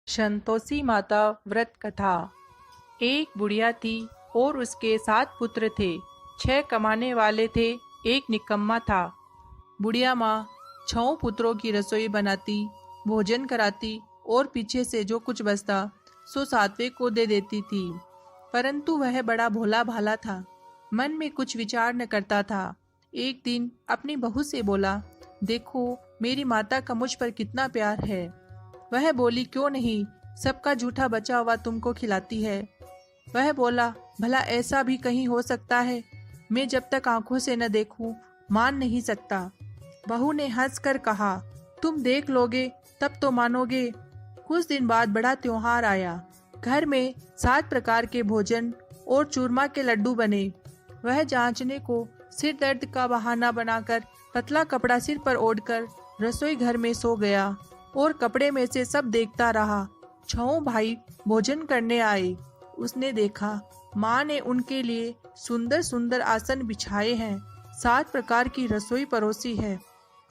संतोषी माता व्रत कथा। एक बुढ़िया थी और उसके 7 पुत्र थे। 6 कमाने वाले थे, एक निकम्मा था। बुढ़िया माँ 6 पुत्रों की रसोई बनाती, भोजन कराती और पीछे से जो कुछ बचता सो 7वें को दे देती थी। परंतु वह बड़ा भोला भाला था, मन में कुछ विचार न करता था। एक दिन अपनी बहू से बोला, देखो मेरी माता का मुझ पर कितना प्यार है। वह बोली, क्यों नहीं, सबका जूठा बचा हुआ तुमको खिलाती है। वह बोला, भला ऐसा भी कहीं हो सकता है? मैं जब तक आंखों से न देखूं मान नहीं सकता। बहू ने हंसकर कहा, तुम देख लोगे तब तो मानोगे। कुछ दिन बाद बड़ा त्योहार आया। घर में 7 प्रकार के भोजन और चूरमा के लड्डू बने। वह जांचने को सिर दर्द का बहाना बनाकर पतला कपड़ा सिर पर ओढ़कर रसोई घर में सो गया और कपड़े में से सब देखता रहा। 6 भाई भोजन करने आए। उसने देखा माँ ने उनके लिए सुंदर सुंदर आसन बिछाए हैं, 7 प्रकार की रसोई परोसी है।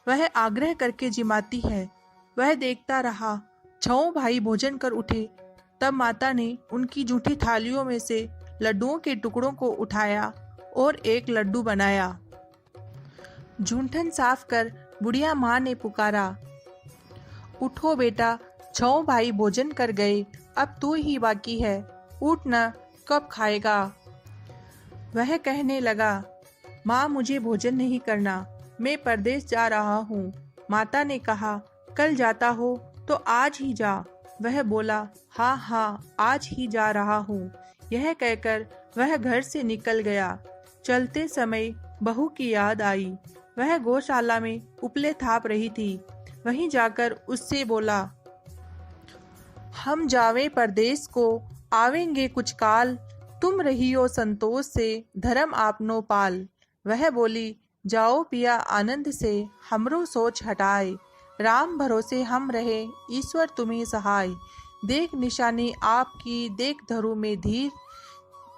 वह आग्रह करके जिमाती है। वह देखता रहा। 6 भाई भोजन कर उठे। तब माता ने उनकी जूठी थालियों में से लड्डुओं के टुकड़ों को उठाया और एक लड्डू बनाया। जूठन साफ कर बुढ़िया माँ ने पुकारा, उठो बेटा, 6 भाई भोजन कर गए, अब तू ही बाकी है, उठ न, कब खाएगा? वह कहने लगा, माँ मुझे भोजन नहीं करना, मैं परदेश जा रहा हूँ। माता ने कहा, कल जाता हो तो आज ही जा। वह बोला, हाँ हाँ आज ही जा रहा हूँ। यह कहकर वह घर से निकल गया। चलते समय बहू की याद आई। वह गौशाला में उपले थाप रही थी। वहीं जाकर उससे बोला, हम जावें परदेश को, आवेंगे कुछ काल, तुम रहियो संतोष से, धर्म आपनो पाल। वह बोली, जाओ पिया आनंद से, हमरो सोच हटाए, राम भरोसे हम रहे, ईश्वर तुम्हें सहाय। देख निशानी आपकी, देख धरु में धीर,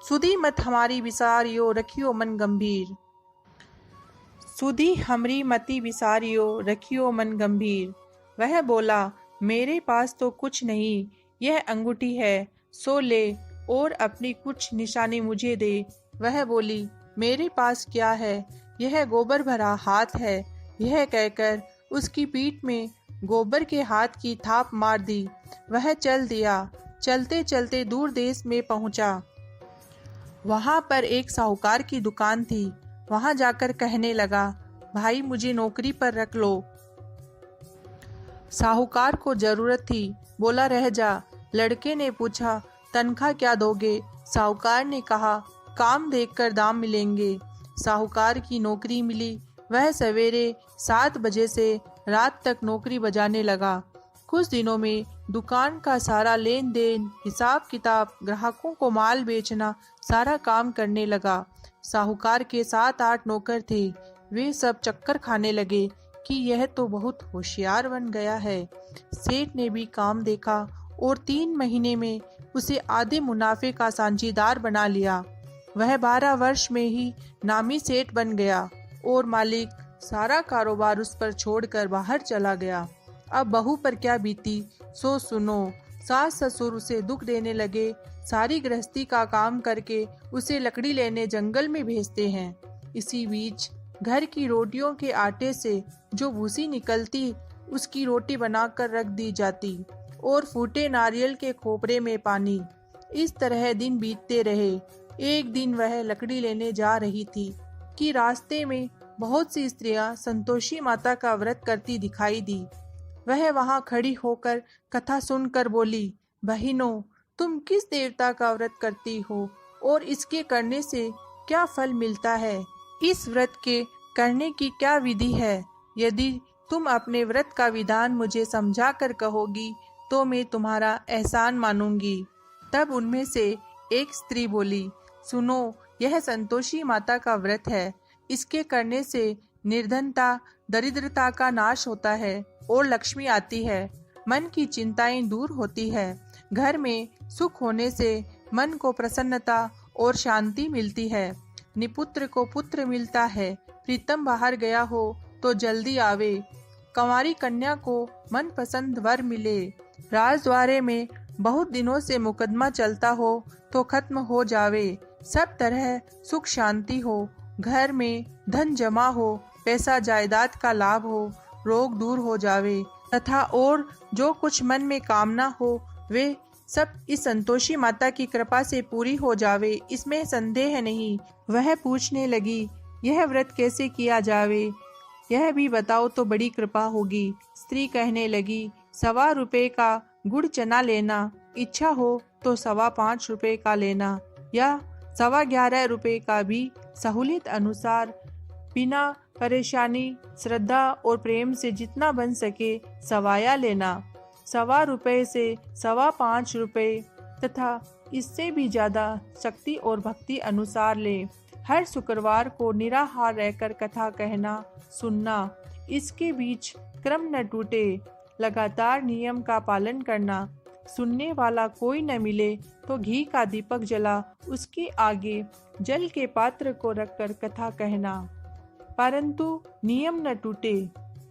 सुधी मत हमारी विसारियो, रखियो मन गंभीर। सुधी हमरी मति विसारियो, रखियो मन गंभीर। वह बोला, मेरे पास तो कुछ नहीं, यह अंगूठी है, सो ले और अपनी कुछ निशानी मुझे दे। वह बोली, मेरे पास क्या है, यह गोबर भरा हाथ है। यह कहकर उसकी पीठ में गोबर के हाथ की थाप मार दी। वह चल दिया। चलते चलते दूर देश में पहुंचा। वहां पर एक साहूकार की दुकान थी। वहां जाकर कहने लगा, भाई मुझे नौकरी पर रख लो। साहूकार को जरूरत थी, बोला रह जा। लड़के ने पूछा, तनख्वाह क्या दोगे? साहूकार ने कहा, काम देखकर दाम मिलेंगे। साहूकार की नौकरी मिली। वह सवेरे 7 बजे से रात तक नौकरी बजाने लगा। कुछ दिनों में दुकान का सारा लेन देन, हिसाब किताब, ग्राहकों को माल बेचना, सारा काम करने लगा। साहूकार के 7-8 नौकर थे। वे सब चक्कर खाने लगे कि यह तो बहुत होशियार बन गया है। सेठ ने भी काम देखा और 3 महीने में उसे आधे मुनाफे का साझीदार बना लिया। वह 12 वर्ष में ही नामी सेठ बन गया और मालिक सारा कारोबार उस पर छोड़कर बाहर चला गया। अब बहू पर क्या बीती सो सुनो। सास ससुर उसे दुख देने लगे। सारी गृहस्थी का काम करके उसे लकड़ी लेने जंगल में भेजते हैं। इसी बीच घर की रोटियों के आटे से जो भूसी निकलती, उसकी रोटी बनाकर रख दी जाती और फूटे नारियल के खोपरे में पानी। इस तरह दिन बीतते रहे। एक दिन वह लकड़ी लेने जा रही थी कि रास्ते में बहुत सी स्त्रियां संतोषी माता का व्रत करती दिखाई दी। वह वहां खड़ी होकर कथा सुनकर बोली, बहनों, तुम किस देवता का व्रत करती हो और इसके करने से क्या फल मिलता है? इस व्रत के करने की क्या विधि है? यदि तुम अपने व्रत का विधान मुझे समझा कर कहोगी तो मैं तुम्हारा एहसान मानूंगी। तब उनमें से एक स्त्री बोली, सुनो, यह संतोषी माता का व्रत है। इसके करने से निर्धनता, दरिद्रता का नाश होता है और लक्ष्मी आती है। मन की चिंताएं दूर होती है। घर में सुख होने से मन को प्रसन्नता और शांति मिलती है। निपुत्र को पुत्र मिलता है। प्रीतम बाहर गया हो तो जल्दी आवे। कंवारी कन्या को मनपसंद वर मिले। राजद्वारे में बहुत दिनों से मुकदमा चलता हो तो खत्म हो जावे, सब तरह सुख शांति हो, घर में धन जमा हो, पैसा जायदाद का लाभ हो, रोग दूर हो जावे तथा और जो कुछ मन में कामना हो वे सब इस संतोषी माता की कृपा से पूरी हो जावे, इसमें संदेह नहीं। वह पूछने लगी, यह व्रत कैसे किया जावे, यह भी बताओ तो बड़ी कृपा होगी। स्त्री कहने लगी, 1.25 रुपए का गुड़ चना लेना, इच्छा हो तो 5.25 रुपए का लेना या 11.25 रुपए का भी सहूलियत अनुसार, बिना परेशानी, श्रद्धा और प्रेम से जितना बन सके सवाया लेना। 1.25 रुपए से 5.25 रुपए तथा इससे भी ज़्यादा शक्ति और भक्ति अनुसार ले। हर शुक्रवार को निराहार रहकर कथा कहना सुनना, इसके बीच क्रम न टूटे, लगातार नियम का पालन करना। सुनने वाला कोई न मिले तो घी का दीपक जला उसके आगे जल के पात्र को रखकर कथा कहना, परंतु नियम न टूटे।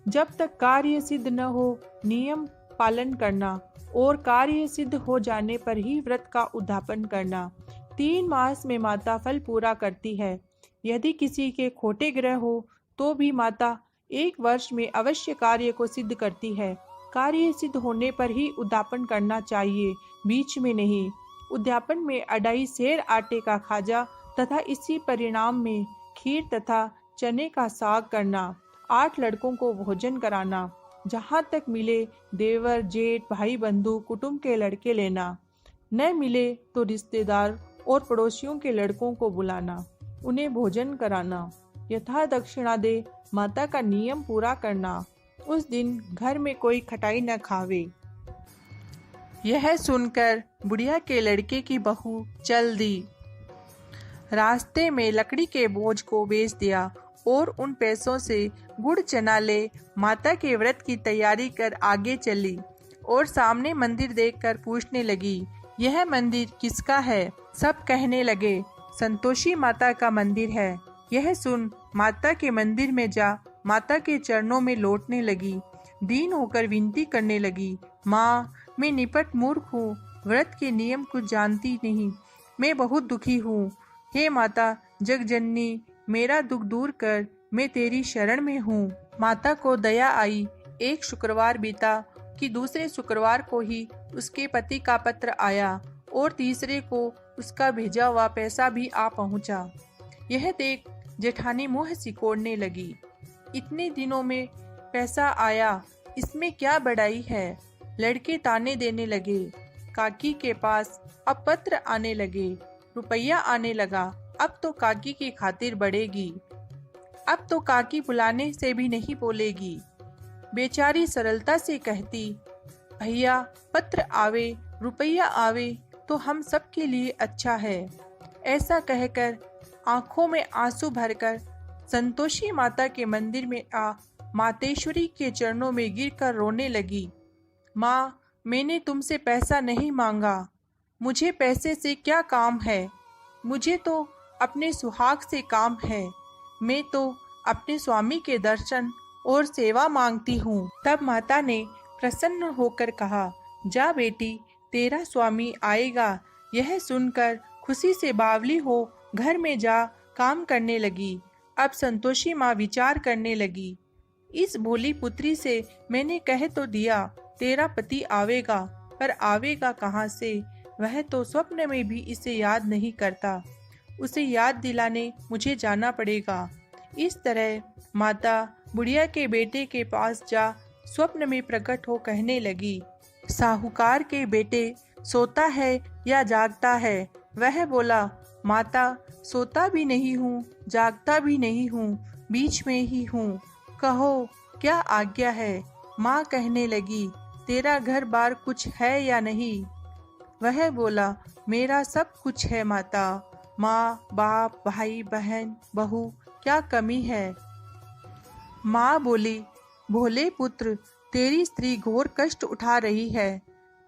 जब तक कार्य सिद्ध न हो नियम पालन करना और कार्य सिद्ध हो जाने पर ही व्रत का उद्यापन करना। 3 मास में माता फल पूरा करती है। यदि किसी के खोटे ग्रह हो तो भी माता 1 वर्ष में अवश्य कार्य को सिद्ध करती है। कार्य सिद्ध होने पर ही उद्यापन करना चाहिए, बीच में नहीं। उद्यापन में अढ़ाई सेर आटे का खाजा तथा इसी परिणाम में खीर तथा चने का साग करना, 8 लड़कों को भोजन कराना, जहाँ तक मिले देवर जेठ भाई बंधु कुटुंब के लड़के लेना, न मिले तो रिश्तेदार और पड़ोसियों के लड़कों को बुलाना, उन्हें भोजन कराना, यथा दक्षिणा दे माता का नियम पूरा करना। उस दिन घर में कोई खटाई न खावे। यह सुनकर बुढ़िया के लड़के की बहू चल दी। रास्ते में लकड़ी के बोझ को बेच दिया और उन पैसों से गुड़ चना ले माता के व्रत की तैयारी कर आगे चली और सामने मंदिर देखकर पूछने लगी, यह मंदिर किसका है? सब कहने लगे, संतोषी माता का मंदिर है। यह सुन माता के मंदिर में जा माता के चरणों में लौटने लगी, दीन होकर विनती करने लगी, माँ मैं निपट मूर्ख हूँ, व्रत के नियम कुछ जानती नहीं, मैं बहुत दुखी हूँ। हे माता जगजननी, मेरा दुख दूर कर, मैं तेरी शरण में हूँ। माता को दया आई। एक शुक्रवार बीता कि दूसरे शुक्रवार को ही उसके पति का पत्र आया और तीसरे को उसका भेजा हुआ पैसा भी आ पहुँचा। यह देख जेठानी मुँह सिकोड़ने लगी, इतने दिनों में पैसा आया, इसमें क्या बड़ाई है? लड़के ताने देने लगे। काकी के पास अब पत्र आने लगे, रुपया आने लगा, अब तो काकी की खातिर बढ़ेगी, अब तो काकी बुलाने से भी नहीं बोलेगी। बेचारी सरलता से कहती, भैया पत्र आवे रुपया आवे तो हम सब के लिए अच्छा है। ऐसा कहकर आंखों में आंसू भरकर संतोषी माता के मंदिर में आ मातेश्वरी के चरणों में गिरकर रोने लगी। माँ, मैंने तुमसे पैसा नहीं मांगा, मुझे पैसे से क्या काम है? मुझे तो अपने सुहाग से काम है, मैं तो अपने स्वामी के दर्शन और सेवा मांगती हूँ। तब माता ने प्रसन्न होकर कहा, जा बेटी, तेरा स्वामी आएगा। यह सुनकर खुशी से बावली हो घर में जा काम करने लगी। अब संतोषी माँ विचार करने लगी, इस भोली पुत्री से मैंने कह तो दिया तेरा पति आवेगा, पर आवेगा कहाँ से? वह तो स्वप्न में भी इसे याद नहीं करता, उसे याद दिलाने मुझे जाना पड़ेगा। इस तरह माता बुढ़िया के बेटे के पास जा स्वप्न में प्रकट हो कहने लगी, साहूकार के बेटे सोता है या जागता है? वह बोला, माता सोता भी नहीं हूँ, जागता भी नहीं हूँ, बीच में ही हूँ, कहो क्या आज्ञा है? माँ कहने लगी, तेरा घर बार कुछ है या नहीं? वह बोला, मेरा सब कुछ है माता, माँ बाप भाई बहन बहू, क्या कमी है? माँ बोली, भोले पुत्र, तेरी स्त्री घोर कष्ट उठा रही है,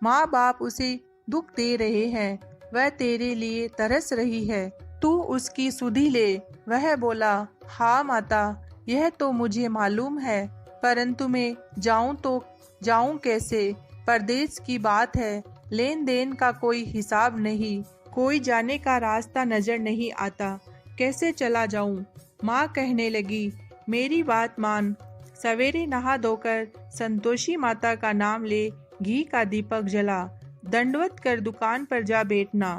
माँ बाप उसे दुख दे रहे हैं, वह तेरे लिए तरस रही है, तू उसकी सुधि ले। वह बोला, हाँ माता, यह तो मुझे मालूम है, परंतु मैं जाऊं तो जाऊं कैसे? परदेश की बात है, लेन देन का कोई हिसाब नहीं, कोई जाने का रास्ता नजर नहीं आता, कैसे चला जाऊं। माँ कहने लगी, मेरी बात मान, सवेरे नहा धोकर संतोषी माता का नाम ले, घी का दीपक जला, दंडवत कर दुकान पर जा बैठना।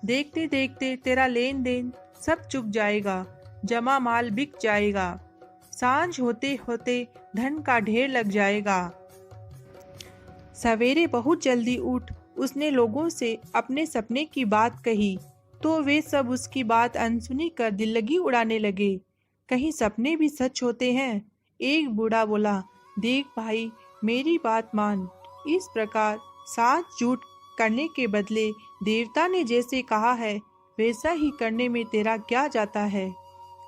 देखते देखते तेरा लेन देन सब चुक जाएगा, जमा माल बिक जाएगा, सांझ होते होते धन का ढेर लग जाएगा। सवेरे बहुत जल्दी उठ उसने लोगों से अपने सपने की बात कही, तो वे सब उसकी बात अनसुनी कर दिल लगी उड़ाने लगे। कहीं सपने भी सच होते हैं? एक बूढ़ा बोला, देख भाई, मेरी बात मान, इस प्रकार साथ झूठ करने के बदले देवता ने जैसे कहा है वैसा ही करने में तेरा क्या जाता है।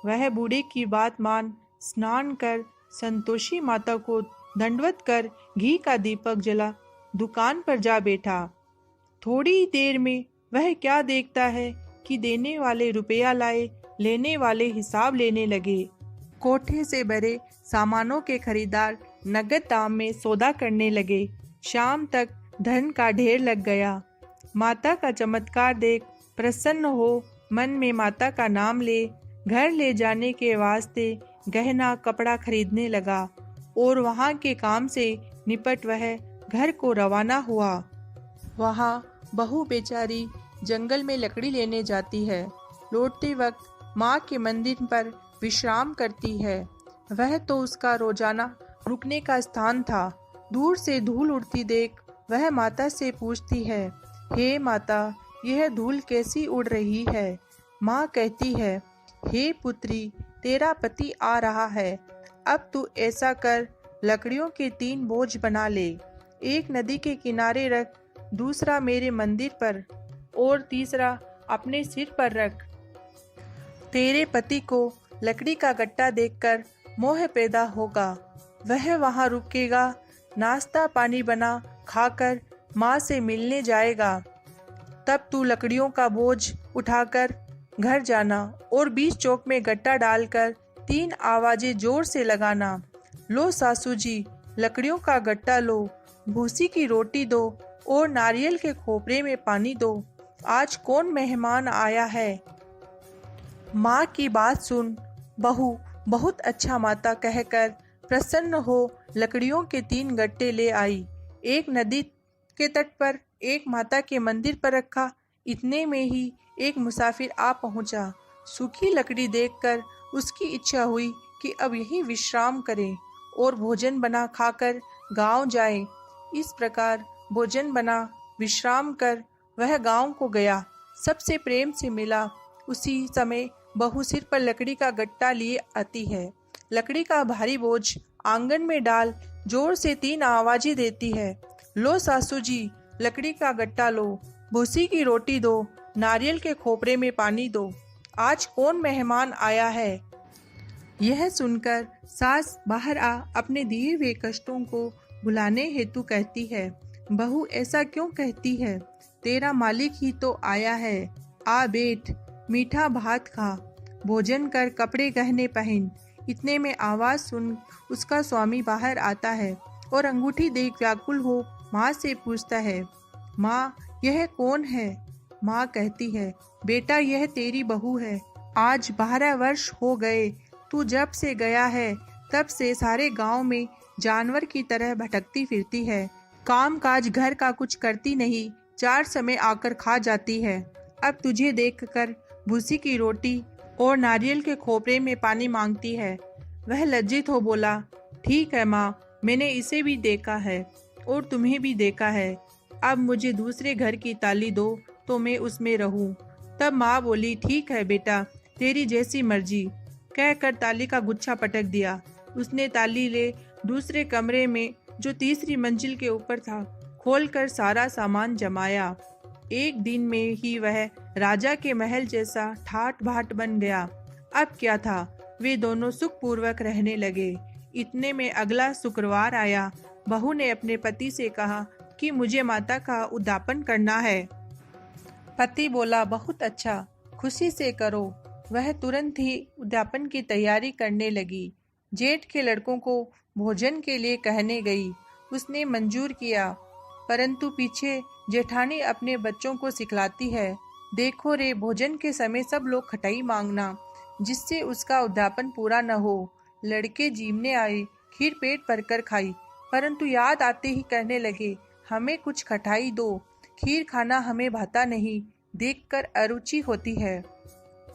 वह बूढ़े की बात मान स्नान कर संतोषी माता को दंडवत कर घी का दीपक जला दुकान पर जा बैठा। थोड़ी ही देर में वह क्या देखता है कि देने वाले रुपया लाए, लेने वाले हिसाब लेने लगे। कोठे से भरे सामानों के खरीदार नगद दाम में सौदा करने लगे। शाम तक धन का ढेर लग गया। माता का चमत्कार देख प्रसन्न हो मन में माता का नाम ले, घर ले जाने के वास्ते गहना कपड़ा खरीदने लगा और वहाँ के काम से निपट वह घर को रवाना हुआ। वहाँ बहू बेचारी जंगल में लकड़ी लेने जाती है। लौटते वक्त माँ के मंदिर पर विश्राम करती है। वह तो उसका रोजाना रुकने का स्थान था। दूर से धूल उड़ती देख वह माता से पूछती है, हे माता, यह धूल कैसी उड़ रही है? माँ कहती है, हे पुत्री, तेरा पति आ रहा है। अब तू ऐसा कर, लकड़ियों के 3 बोझ बना ले, एक नदी के किनारे रख, दूसरा मेरे मंदिर पर और तीसरा अपने सिर पर रख। तेरे पति को लकड़ी का गट्टा देखकर मोह पैदा होगा, वह वहाँ रुकेगा, नाश्ता पानी बना खाकर माँ से मिलने जाएगा। तब तू लकड़ियों का बोझ उठाकर घर जाना और बीच चौक में गट्टा डालकर 3 आवाजें जोर से लगाना। लो सासू जी, लकड़ियों का गट्टा लो, भूसी की रोटी दो और नारियल के खोपरे में पानी दो। आज कौन मेहमान आया है? माँ की बात सुन बहू बहुत अच्छा माता कहकर प्रसन्न हो लकड़ियों के 3 गट्टे ले आई। एक नदी के तट पर, एक माता के मंदिर पर रखा। इतने में ही एक मुसाफिर आ पहुंचा। सूखी लकड़ी देखकर उसकी इच्छा हुई कि अब यहीं विश्राम करे और भोजन बना खाकर गांव जाए। इस प्रकार भोजन बना विश्राम कर वह गांव को गया। सबसे प्रेम से मिला। उसी समय बहू सिर पर लकड़ी का गट्टा लिए आती है। लकड़ी का भारी बोझ आंगन में डाल जोर से 3 आवाजें देती है। लो सासू जी, लकड़ी का गट्टा लो, भूसी की रोटी दो, नारियल के खोपरे में पानी दो। आज कौन मेहमान आया है? यह सुनकर सास बाहर आ अपने दिए हुए कष्टों को भुलाने हेतु कहती है, बहू ऐसा क्यों कहती है? तेरा मालिक ही तो आया है। आ बैठ, मीठा भात खा, भोजन कर, कपड़े गहने पहन। इतने में आवाज सुन उसका स्वामी बाहर आता है और अंगूठी देख व्याकुल हो माँ से पूछता है, माँ यह कौन है? माँ कहती है, बेटा यह तेरी बहू है। आज 12 वर्ष हो गए। तू जब से गया है तब से सारे गांव में जानवर की तरह भटकती फिरती है। काम काज घर का कुछ करती नहीं, 4 समय आकर खा जाती है। अब तुझे देखकर भूसी की रोटी और नारियल के खोपरे में पानी मांगती है। वह लज्जित हो बोला, ठीक है माँ, मैंने इसे भी देखा है और तुम्हें भी देखा है। अब मुझे दूसरे घर की ताली दो तो मैं उसमें रहूं। तब माँ बोली, ठीक है बेटा, तेरी जैसी मर्जी, कहकर ताली का गुच्छा पटक दिया। उसने ताली ले दूसरे कमरे में जो तीसरी मंजिल के ऊपर था खोलकर सारा सामान जमाया। एक दिन में ही वह राजा के महल जैसा ठाट बाट बन गया। अब क्या था, वे दोनों सुखपूर्वक रहने लगे। इतने में अगला शुक्रवार आया। बहू ने अपने पति से कहा कि मुझे माता का उद्यापन करना है। पति बोला, बहुत अच्छा, खुशी से करो। वह तुरंत ही उद्यापन की तैयारी करने लगी। जेठ के लड़कों को भोजन के लिए कहने गई। उसने मंजूर किया। परंतु पीछे जेठानी अपने बच्चों को सिखलाती है, देखो रे, भोजन के समय सब लोग खटाई मांगना, जिससे उसका उद्यापन पूरा न हो। लड़के जीवने आए, खीर पेट भरकर खाई, परंतु याद आते ही कहने लगे, हमें कुछ खटाई दो, खीर खाना हमें भाता नहीं, देखकर अरुचि होती है।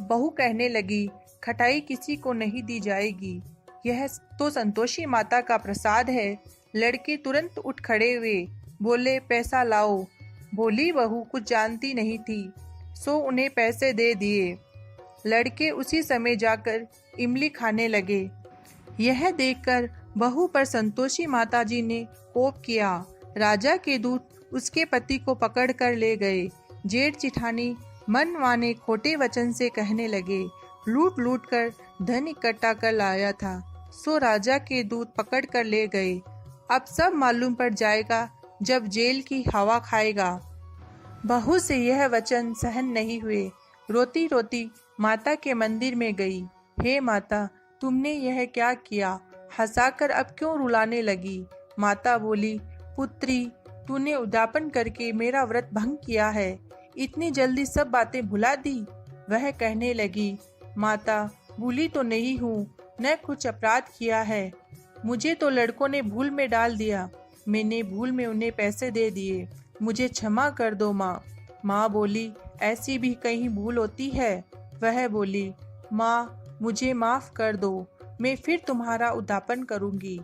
बहू कहने लगी, खटाई किसी को नहीं दी जाएगी, यह तो संतोषी माता का प्रसाद है। लड़के तुरंत उठ खड़े हुए, बोले, पैसा लाओ। बोली बहू कुछ जानती नहीं थी, सो उन्हें पैसे दे दिए। लड़के उसी समय जाकर इमली खाने लगे। यह देखकर बहू पर संतोषी माताजी ने कोप किया। राजा के दूत उसके पति को पकड़ कर ले गए। जेठ जिठानी मन माने खोटे वचन से कहने लगे, लूट लूट कर धन इकट्ठा कर लाया था, सो राजा के दूत पकड़ कर ले गए। अब सब मालूम पड़ जाएगा जब जेल की हवा खाएगा। बहू से यह वचन सहन नहीं हुए। रोती रोती माता के मंदिर में गई। हे माता, तुमने यह क्या किया? हंसाकर अब क्यों रुलाने लगी? माता बोली, पुत्री, तूने उद्यापन करके मेरा व्रत भंग किया है, इतनी जल्दी सब बातें भुला दी। वह कहने लगी, माता, भूली तो नहीं हूँ, न कुछ अपराध किया है, मुझे तो लड़कों ने भूल में डाल दिया, मैंने भूल में उन्हें पैसे दे दिए, मुझे क्षमा कर दो माँ। माँ बोली, ऐसी भी कहीं भूल होती है? वह बोली, माँ, मुझे माफ कर दो, मैं फिर तुम्हारा उद्यापन करूँगी।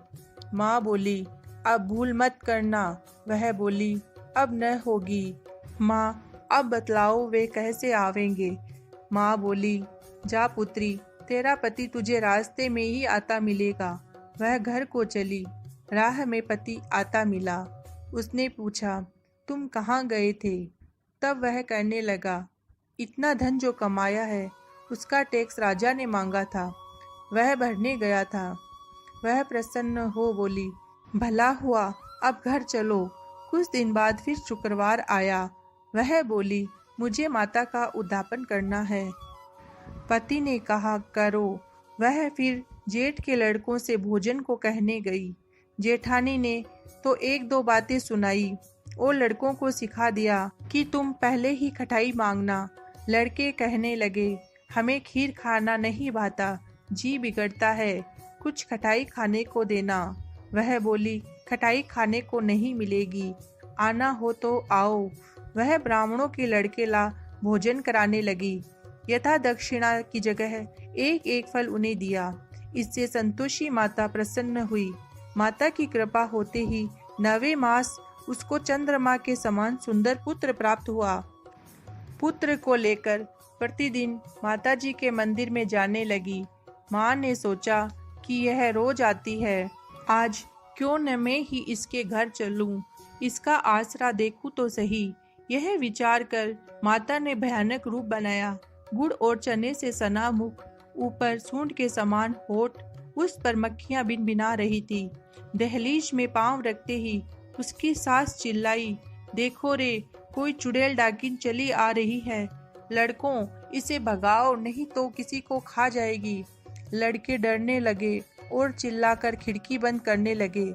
माँ बोली, अब भूल मत करना। वह बोली, अब न होगी। माँ, अब बतलाओ वे कैसे आवेंगे? माँ बोली, जा पुत्री, तेरा पति तुझे रास्ते में ही आता मिलेगा। वह घर को चली। राह में पति आता मिला। उसने पूछा, तुम कहाँ गए थे? तब वह कहने लगा, इतना धन जो कमाया है उसका टैक्स राजा ने मांगा था, वह भरने गया था। वह प्रसन्न हो बोली, भला हुआ, अब घर चलो। कुछ दिन बाद फिर शुक्रवार आया। वह बोली, मुझे माता का उद्यापन करना है। पति ने कहा, करो। वह फिर जेठ के लड़कों से भोजन को कहने गई। जेठानी ने तो एक दो बातें सुनाई और लड़कों को सिखा दिया कि तुम पहले ही खटाई मांगना। लड़के कहने लगे, हमें खीर खाना नहीं भाता, जी बिगड़ता है, कुछ खटाई खाने को देना। वह बोली, खटाई खाने को नहीं मिलेगी, आना हो तो आओ। वह ब्राह्मणों के लड़के ला भोजन कराने लगी। यथा दक्षिणा की जगह एक एक फल उन्हें दिया। इससे संतोषी माता प्रसन्न हुई। माता की कृपा होते ही 9वें मास उसको चंद्रमा के समान सुंदर पुत्र प्राप्त हुआ। पुत्र को लेकर प्रतिदिन माताजी के मंदिर में जाने लगी। माँ ने सोचा कि यह रोज आती है, आज क्यों न मैं ही इसके घर चलूं, इसका आसरा देखूं तो सही। यह विचार कर माता ने भयानक रूप बनाया। गुड़ और चने से सना मुख, ऊपर सूंड के समान होठ, उस पर मक्खियां भिनभिना रही थी। दहलीज में पांव रखते ही उसकी सास चिल्लाई, देखो रे, कोई चुड़ैल डाकिन चली आ रही है, लड़कों, इसे भगाओ, नहीं तो किसी को खा जाएगी। लड़के डरने लगे और चिल्लाकर खिड़की बंद करने लगे।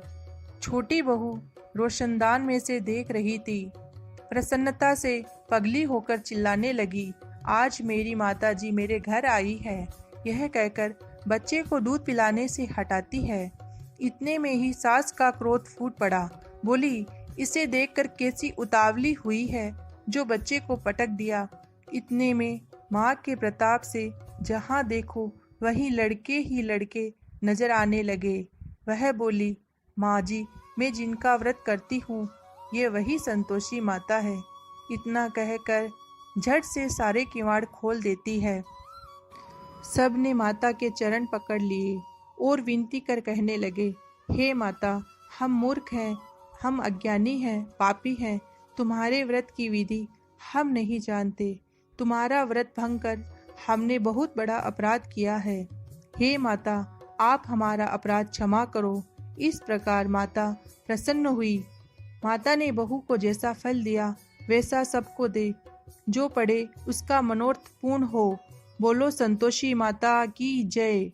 छोटी बहू रोशनदान में से देख रही थी। प्रसन्नता से पगली होकर चिल्लाने लगी, आज मेरी माताजी मेरे घर आई है। यह कहकर बच्चे को दूध पिलाने से हटाती है। इतने में ही सास का क्रोध फूट पड़ा। बोली, इसे देखकर कैसी उतावली हुई है जो बच्चे को पटक दिया। इतने में माँ के प्रताप से जहाँ देखो वहीं लड़के ही लड़के नजर आने लगे। वह बोली, माँ जी, मैं जिनका व्रत करती हूँ ये वही संतोषी माता है। इतना कहकर झट से सारे किवाड़ खोल देती है। सब ने माता के चरण पकड़ लिए और विनती कर कहने लगे, हे माता, हम मूर्ख हैं, हम अज्ञानी हैं, पापी हैं, तुम्हारे व्रत की विधि हम नहीं जानते। तुम्हारा व्रत भंग कर हमने बहुत बड़ा अपराध किया है। हे माता, आप हमारा अपराध क्षमा करो। इस प्रकार माता प्रसन्न हुई। माता ने बहू को जैसा फल दिया वैसा सबको दे। जो पड़े उसका मनोरथ पूर्ण हो। बोलो संतोषी माता की जय।